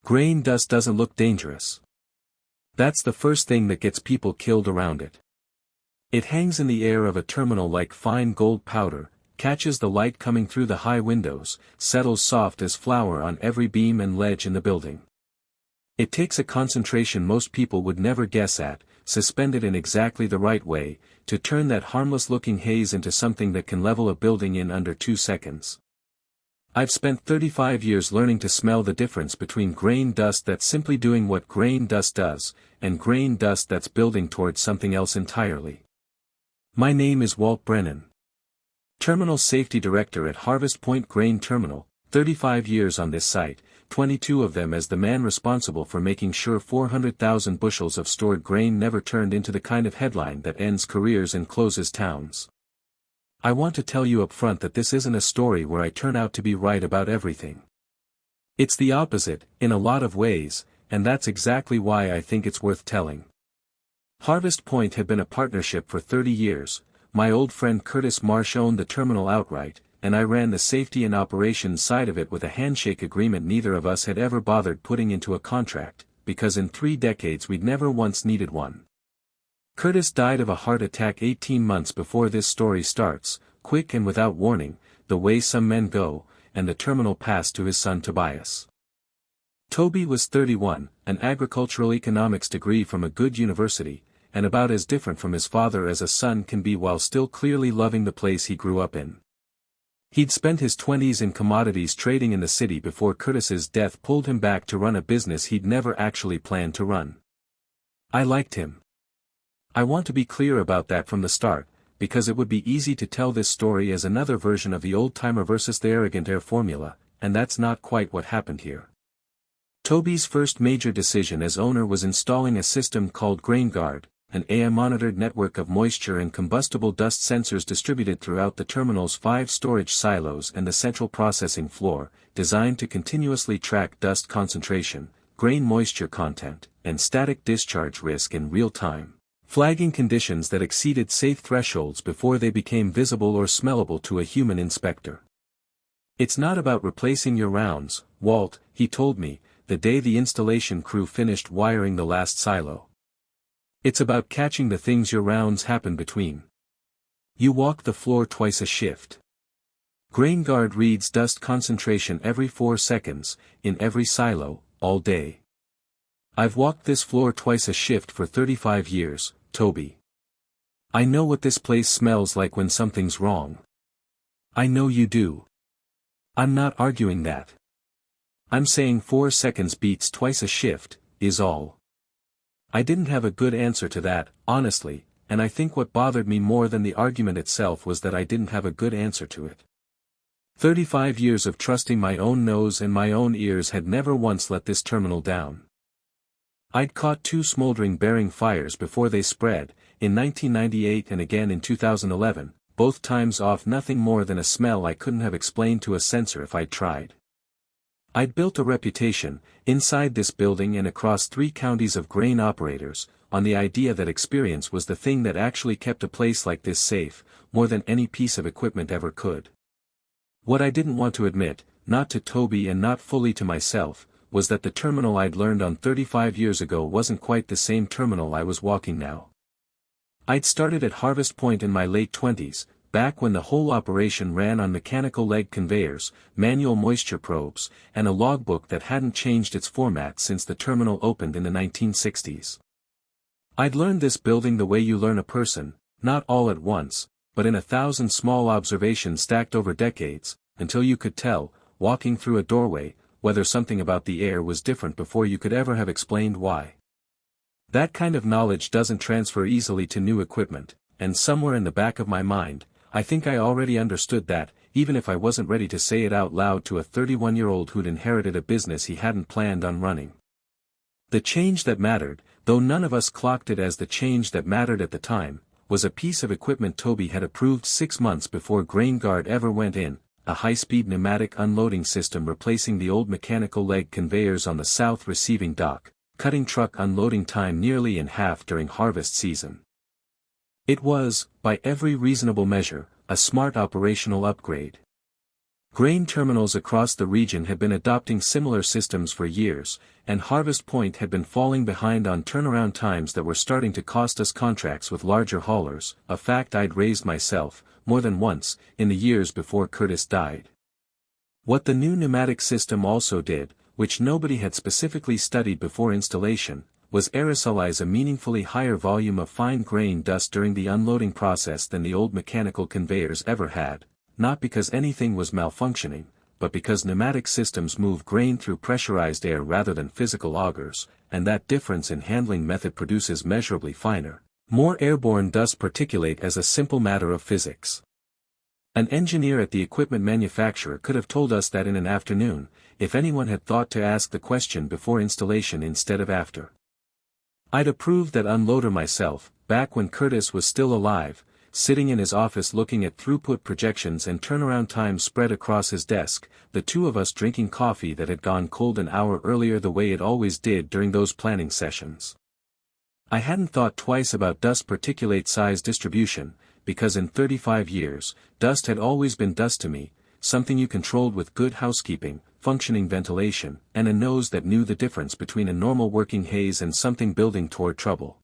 Grain dust doesn't look dangerous. That's the first thing that gets people killed around it. It hangs in the air of a terminal like fine gold powder, catches the light coming through the high windows, settles soft as flour on every beam and ledge in the building. It takes a concentration most people would never guess at, suspended in exactly the right way, to turn that harmless-looking haze into something that can level a building in under 2 seconds. I've spent 35 years learning to smell the difference between grain dust that's simply doing what grain dust does, and grain dust that's building towards something else entirely. My name is Walt Brennan. Terminal Safety Director at Harvest Point Grain Terminal, 35 years on this site, 22 of them as the man responsible for making sure 400,000 bushels of stored grain never turned into the kind of headline that ends careers and closes towns. I want to tell you up front that this isn't a story where I turn out to be right about everything. It's the opposite, in a lot of ways, and that's exactly why I think it's worth telling. Harvest Point had been a partnership for 30 years, my old friend Curtis Marsh owned the terminal outright, and I ran the safety and operations side of it with a handshake agreement neither of us had ever bothered putting into a contract, because in 3 decades we'd never once needed one. Curtis died of a heart attack 18 months before this story starts, quick and without warning, the way some men go, and the terminal passed to his son Tobias. Toby was 31, an agricultural economics degree from a good university, and about as different from his father as a son can be while still clearly loving the place he grew up in. He'd spent his 20s in commodities trading in the city before Curtis's death pulled him back to run a business he'd never actually planned to run. I liked him. I want to be clear about that from the start, because it would be easy to tell this story as another version of the old-timer versus the arrogant-air formula, and that's not quite what happened here. Toby's first major decision as owner was installing a system called GrainGuard, an AI-monitored network of moisture and combustible dust sensors distributed throughout the terminal's 5 storage silos and the central processing floor, designed to continuously track dust concentration, grain moisture content, and static discharge risk in real time, flagging conditions that exceeded safe thresholds before they became visible or smellable to a human inspector. It's not about replacing your rounds, Walt, he told me, the day the installation crew finished wiring the last silo. It's about catching the things your rounds happen between. You walk the floor twice a shift. GrainGuard reads dust concentration every 4 seconds, in every silo, all day. I've walked this floor twice a shift for 35 years, Toby. I know what this place smells like when something's wrong. I know you do. I'm not arguing that. I'm saying 4 seconds beats twice a shift, is all. I didn't have a good answer to that, honestly, and I think what bothered me more than the argument itself was that I didn't have a good answer to it. 35 years of trusting my own nose and my own ears had never once let this terminal down. I'd caught 2 smoldering bearing fires before they spread, in 1998 and again in 2011, both times off nothing more than a smell I couldn't have explained to a sensor if I'd tried. I'd built a reputation, inside this building and across 3 counties of grain operators, on the idea that experience was the thing that actually kept a place like this safe, more than any piece of equipment ever could. What I didn't want to admit, not to Toby and not fully to myself, was that the terminal I'd learned on 35 years ago wasn't quite the same terminal I was walking now. I'd started at Harvest Point in my late 20s, back when the whole operation ran on mechanical leg conveyors, manual moisture probes, and a logbook that hadn't changed its format since the terminal opened in the 1960s. I'd learned this building the way you learn a person, not all at once, but in 1,000 small observations stacked over decades, until you could tell, walking through a doorway, whether something about the air was different before you could ever have explained why. That kind of knowledge doesn't transfer easily to new equipment, and somewhere in the back of my mind, I think I already understood that, even if I wasn't ready to say it out loud to a 31-year-old who'd inherited a business he hadn't planned on running. The change that mattered, though none of us clocked it as the change that mattered at the time, was a piece of equipment Toby had approved 6 months before GrainGuard ever went in, a high-speed pneumatic unloading system replacing the old mechanical leg conveyors on the south receiving dock, cutting truck unloading time nearly in half during harvest season. It was, by every reasonable measure, a smart operational upgrade. Grain terminals across the region had been adopting similar systems for years, and Harvest Point had been falling behind on turnaround times that were starting to cost us contracts with larger haulers, a fact I'd raised myself, more than once, in the years before Curtis died. What the new pneumatic system also did, which nobody had specifically studied before installation, was aerosolize a meaningfully higher volume of fine grain dust during the unloading process than the old mechanical conveyors ever had, not because anything was malfunctioning, but because pneumatic systems move grain through pressurized air rather than physical augers, and that difference in handling method produces measurably finer, more airborne dust particulate as a simple matter of physics. An engineer at the equipment manufacturer could have told us that in an afternoon, if anyone had thought to ask the question before installation instead of after. I'd approved that unloader myself, back when Curtis was still alive, sitting in his office looking at throughput projections and turnaround times spread across his desk, the two of us drinking coffee that had gone cold an hour earlier the way it always did during those planning sessions. I hadn't thought twice about dust particulate size distribution, because in 35 years, dust had always been dust to me, something you controlled with good housekeeping, functioning ventilation, and a nose that knew the difference between a normal working haze and something building toward trouble.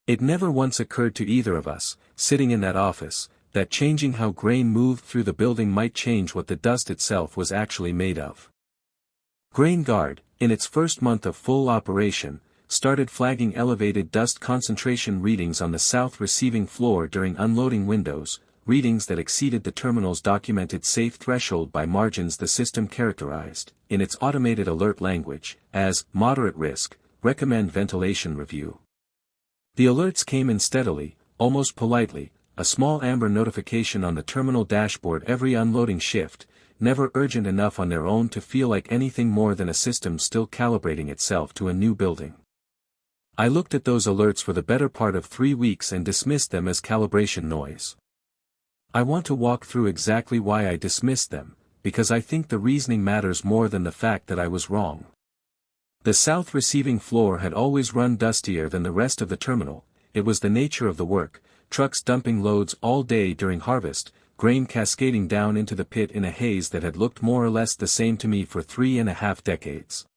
It never once occurred to either of us, sitting in that office, that changing how grain moved through the building might change what the dust itself was actually made of. Grain Guard, in its first month of full operation, started flagging elevated dust concentration readings on the south receiving floor during unloading windows, readings that exceeded the terminal's documented safe threshold by margins the system characterized, in its automated alert language, as moderate risk, recommend ventilation review. The alerts came in steadily, almost politely, a small amber notification on the terminal dashboard every unloading shift, never urgent enough on their own to feel like anything more than a system still calibrating itself to a new building. I looked at those alerts for the better part of 3 weeks and dismissed them as calibration noise. I want to walk through exactly why I dismissed them, because I think the reasoning matters more than the fact that I was wrong. The south receiving floor had always run dustier than the rest of the terminal, it was the nature of the work, trucks dumping loads all day during harvest, grain cascading down into the pit in a haze that had looked more or less the same to me for 3.5 decades.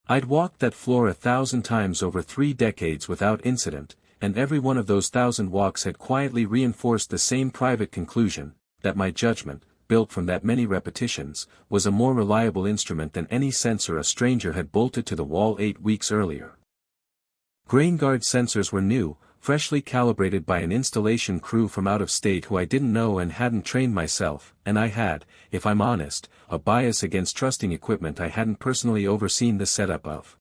I'd walked that floor 1,000 times over 3 decades without incident, and every one of those 1,000 walks had quietly reinforced the same private conclusion, that my judgment, built from that many repetitions, was a more reliable instrument than any sensor a stranger had bolted to the wall 8 weeks earlier. Grain Guard sensors were new, freshly calibrated by an installation crew from out of state who I didn't know and hadn't trained myself, and I had, if I'm honest, a bias against trusting equipment I hadn't personally overseen the setup of.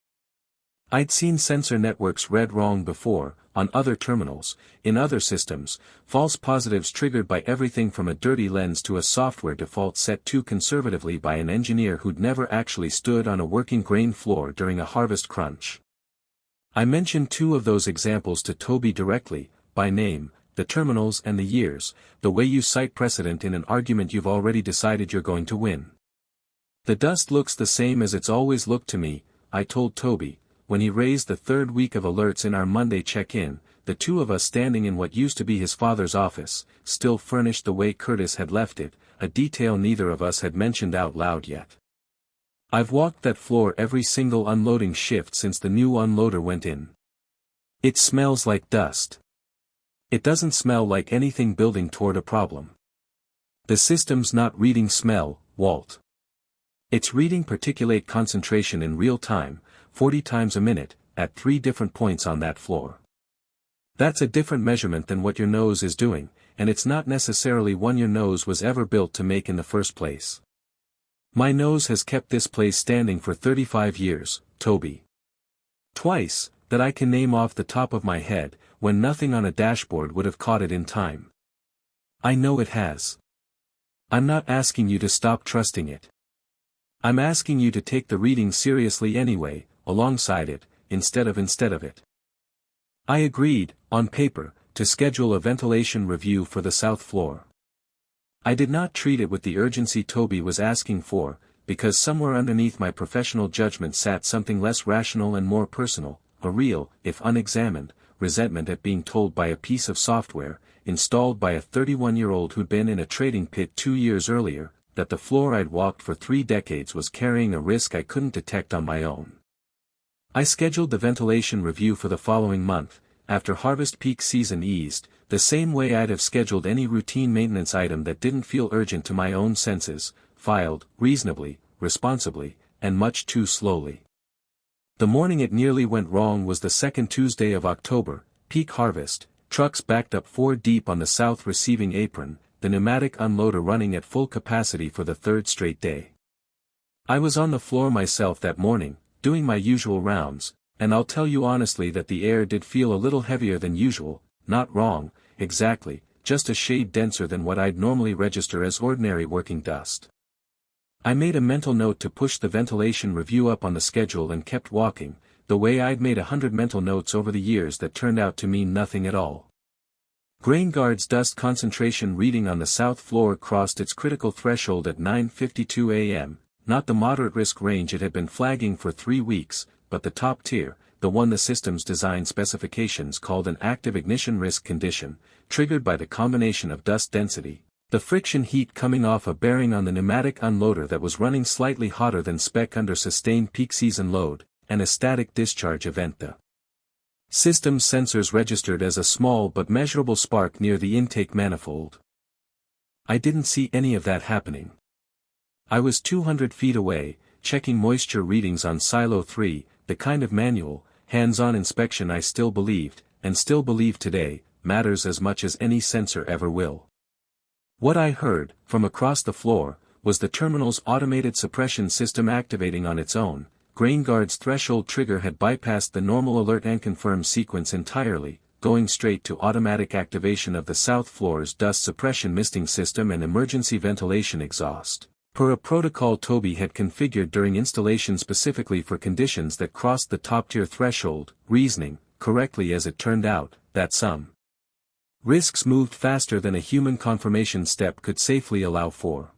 I'd seen sensor networks read wrong before, on other terminals, in other systems, false positives triggered by everything from a dirty lens to a software default set too conservatively by an engineer who'd never actually stood on a working grain floor during a harvest crunch. I mentioned 2 of those examples to Toby directly, by name, the terminals and the years, the way you cite precedent in an argument you've already decided you're going to win. The dust looks the same as it's always looked to me, I told Toby, when he raised the 3rd week of alerts in our Monday check-in, the 2 of us standing in what used to be his father's office, still furnished the way Curtis had left it, a detail neither of us had mentioned out loud yet. I've walked that floor every single unloading shift since the new unloader went in. It smells like dust. It doesn't smell like anything building toward a problem. The system's not reading smell, Walt. It's reading particulate concentration in real time, 40 times a minute, at 3 different points on that floor. That's a different measurement than what your nose is doing, and it's not necessarily one your nose was ever built to make in the first place. My nose has kept this place standing for 35 years, Toby. Twice, that I can name off the top of my head, when nothing on a dashboard would have caught it in time. I know it has. I'm not asking you to stop trusting it. I'm asking you to take the reading seriously anyway, alongside it, instead of it. I agreed, on paper, to schedule a ventilation review for the south floor. I did not treat it with the urgency Toby was asking for, because somewhere underneath my professional judgment sat something less rational and more personal, a real, if unexamined, resentment at being told by a piece of software, installed by a 31-year-old who'd been in a trading pit 2 years earlier, that the floor I'd walked for 3 decades was carrying a risk I couldn't detect on my own. I scheduled the ventilation review for the following month, after harvest peak season eased, the same way I'd have scheduled any routine maintenance item that didn't feel urgent to my own senses, filed, reasonably, responsibly, and much too slowly. The morning it nearly went wrong was the second Tuesday of October, peak harvest, trucks backed up 4 deep on the south receiving apron, the pneumatic unloader running at full capacity for the 3rd straight day. I was on the floor myself that morning, doing my usual rounds, and I'll tell you honestly that the air did feel a little heavier than usual, not wrong, exactly, just a shade denser than what I'd normally register as ordinary working dust. I made a mental note to push the ventilation review up on the schedule and kept walking, the way I'd made 100 mental notes over the years that turned out to mean nothing at all. GrainGuard's dust concentration reading on the south floor crossed its critical threshold at 9:52 a.m., not the moderate risk range it had been flagging for 3 weeks, but the top tier, the one the system's design specifications called an active ignition risk condition, triggered by the combination of dust density, the friction heat coming off a bearing on the pneumatic unloader that was running slightly hotter than spec under sustained peak season load, and a static discharge event. The system's sensors registered as a small but measurable spark near the intake manifold. I didn't see any of that happening. I was 200 feet away, checking moisture readings on Silo 3, the kind of manual, hands-on inspection I still believed, and still believe today, matters as much as any sensor ever will. What I heard, from across the floor, was the terminal's automated suppression system activating on its own. GrainGuard's threshold trigger had bypassed the normal alert and confirm sequence entirely, going straight to automatic activation of the south floor's dust suppression misting system and emergency ventilation exhaust, per a protocol Toby had configured during installation specifically for conditions that crossed the top-tier threshold, reasoning, correctly as it turned out, that some risks moved faster than a human confirmation step could safely allow for.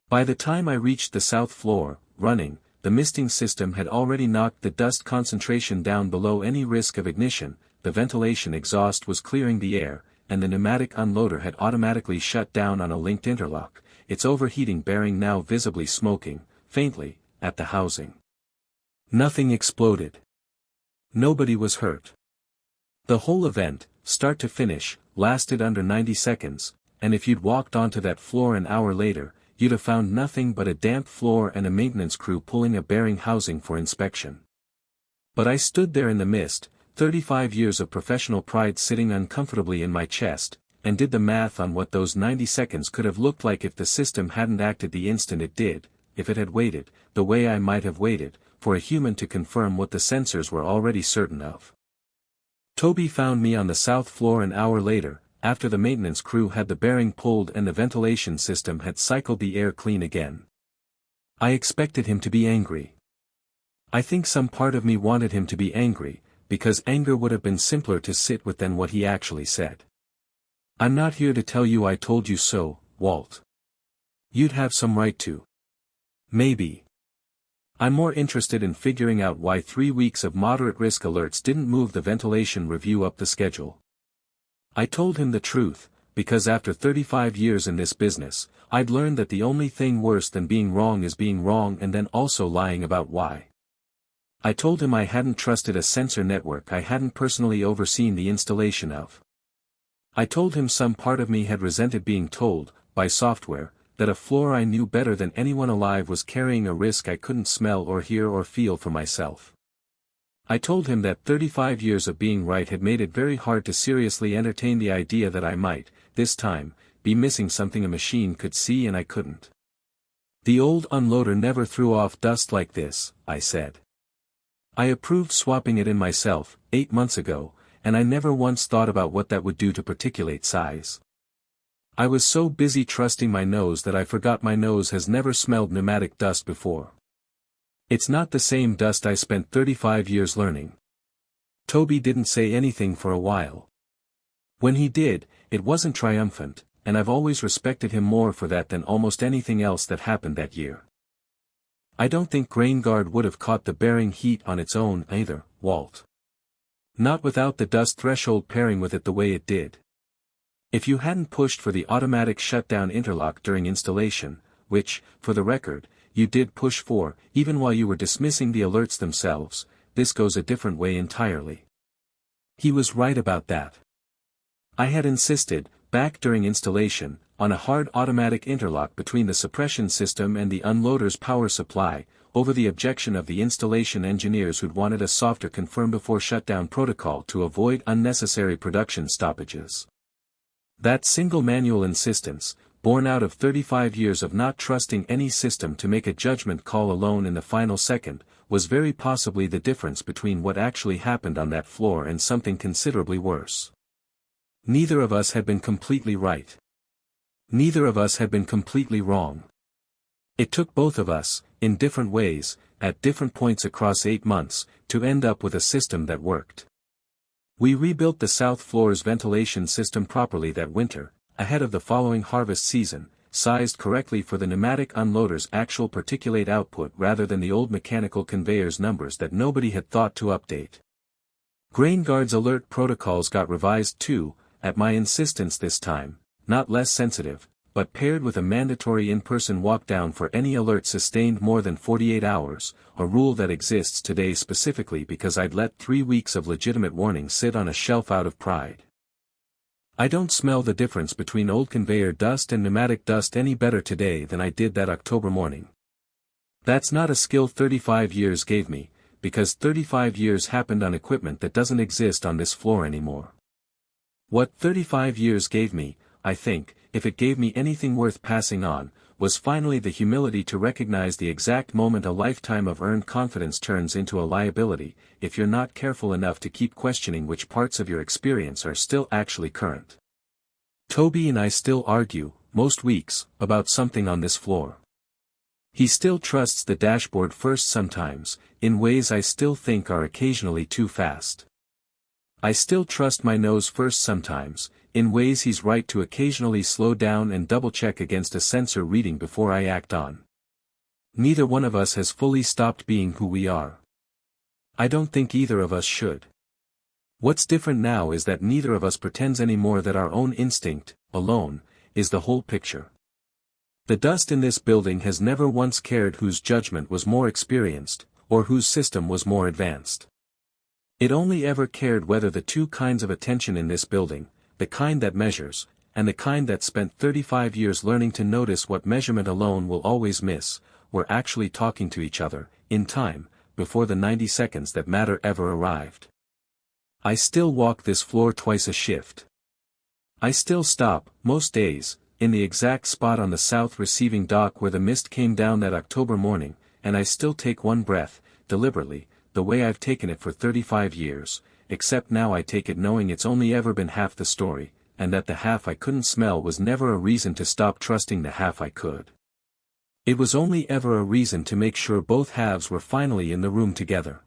By the time I reached the south floor, running, the misting system had already knocked the dust concentration down below any risk of ignition, the ventilation exhaust was clearing the air, and the pneumatic unloader had automatically shut down on a linked interlock, its overheating bearing now visibly smoking, faintly, at the housing. Nothing exploded. Nobody was hurt. The whole event, start to finish, lasted under 90 seconds, and if you'd walked onto that floor an hour later, you'd have found nothing but a damp floor and a maintenance crew pulling a bearing housing for inspection. But I stood there in the mist, 35 years of professional pride sitting uncomfortably in my chest, and did the math on what those 90 seconds could have looked like if the system hadn't acted the instant it did, if it had waited, the way I might have waited, for a human to confirm what the sensors were already certain of. Toby found me on the south floor an hour later, after the maintenance crew had the bearing pulled and the ventilation system had cycled the air clean again. I expected him to be angry. I think some part of me wanted him to be angry, because anger would have been simpler to sit with than what he actually said. I'm not here to tell you I told you so, Walt. You'd have some right to. Maybe. I'm more interested in figuring out why 3 weeks of moderate risk alerts didn't move the ventilation review up the schedule. I told him the truth, because after 35 years in this business, I'd learned that the only thing worse than being wrong is being wrong and then also lying about why. I told him I hadn't trusted a sensor network I hadn't personally overseen the installation of. I told him some part of me had resented being told, by software, that a floor I knew better than anyone alive was carrying a risk I couldn't smell or hear or feel for myself. I told him that 35 years of being right had made it very hard to seriously entertain the idea that I might, this time, be missing something a machine could see and I couldn't. The old unloader never threw off dust like this, I said. I approved swapping it in myself, 8 months ago, and I never once thought about what that would do to particulate size. I was so busy trusting my nose that I forgot my nose has never smelled pneumatic dust before. It's not the same dust I spent 35 years learning. Toby didn't say anything for a while. When he did, it wasn't triumphant, and I've always respected him more for that than almost anything else that happened that year. I don't think GrainGuard would have caught the bearing heat on its own either, Walt. Not without the dust threshold pairing with it the way it did. If you hadn't pushed for the automatic shutdown interlock during installation, which, for the record, you did push for, even while you were dismissing the alerts themselves. This goes a different way entirely. He was right about that. I had insisted, back during installation, on a hard automatic interlock between the suppression system and the unloader's power supply, over the objection of the installation engineers who'd wanted a softer confirm before shutdown protocol to avoid unnecessary production stoppages. That single manual insistence, born out of 35 years of not trusting any system to make a judgment call alone in the final second, was very possibly the difference between what actually happened on that floor and something considerably worse. Neither of us had been completely right. Neither of us had been completely wrong. It took both of us, in different ways, at different points across 8 months, to end up with a system that worked. We rebuilt the south floor's ventilation system properly that winter, ahead of the following harvest season, sized correctly for the pneumatic unloader's actual particulate output rather than the old mechanical conveyor's numbers that nobody had thought to update. Grain guard's alert protocols got revised too, at my insistence this time, not less sensitive, but paired with a mandatory in-person walk-down for any alert sustained more than 48 hours, a rule that exists today specifically because I'd let 3 weeks of legitimate warning sit on a shelf out of pride. I don't smell the difference between old conveyor dust and pneumatic dust any better today than I did that October morning. That's not a skill 35 years gave me, because 35 years happened on equipment that doesn't exist on this floor anymore. What 35 years gave me, I think, if it gave me anything worth passing on, was finally the humility to recognize the exact moment a lifetime of earned confidence turns into a liability, if you're not careful enough to keep questioning which parts of your experience are still actually current. Toby and I still argue, most weeks, about something on this floor. He still trusts the dashboard first sometimes, in ways I still think are occasionally too fast. I still trust my nose first sometimes, in ways he's right to occasionally slow down and double-check against a sensor reading before I act on. Neither one of us has fully stopped being who we are. I don't think either of us should. What's different now is that neither of us pretends anymore that our own instinct, alone, is the whole picture. The dust in this building has never once cared whose judgment was more experienced, or whose system was more advanced. It only ever cared whether the two kinds of attention in this building, the kind that measures, and the kind that spent 35 years learning to notice what measurement alone will always miss, were actually talking to each other, in time, before the 90 seconds that matter ever arrived. I still walk this floor twice a shift. I still stop, most days, in the exact spot on the south receiving dock where the mist came down that October morning, and I still take one breath, deliberately, the way I've taken it for 35 years, except now I take it knowing it's only ever been half the story, and that the half I couldn't smell was never a reason to stop trusting the half I could. It was only ever a reason to make sure both halves were finally in the room together.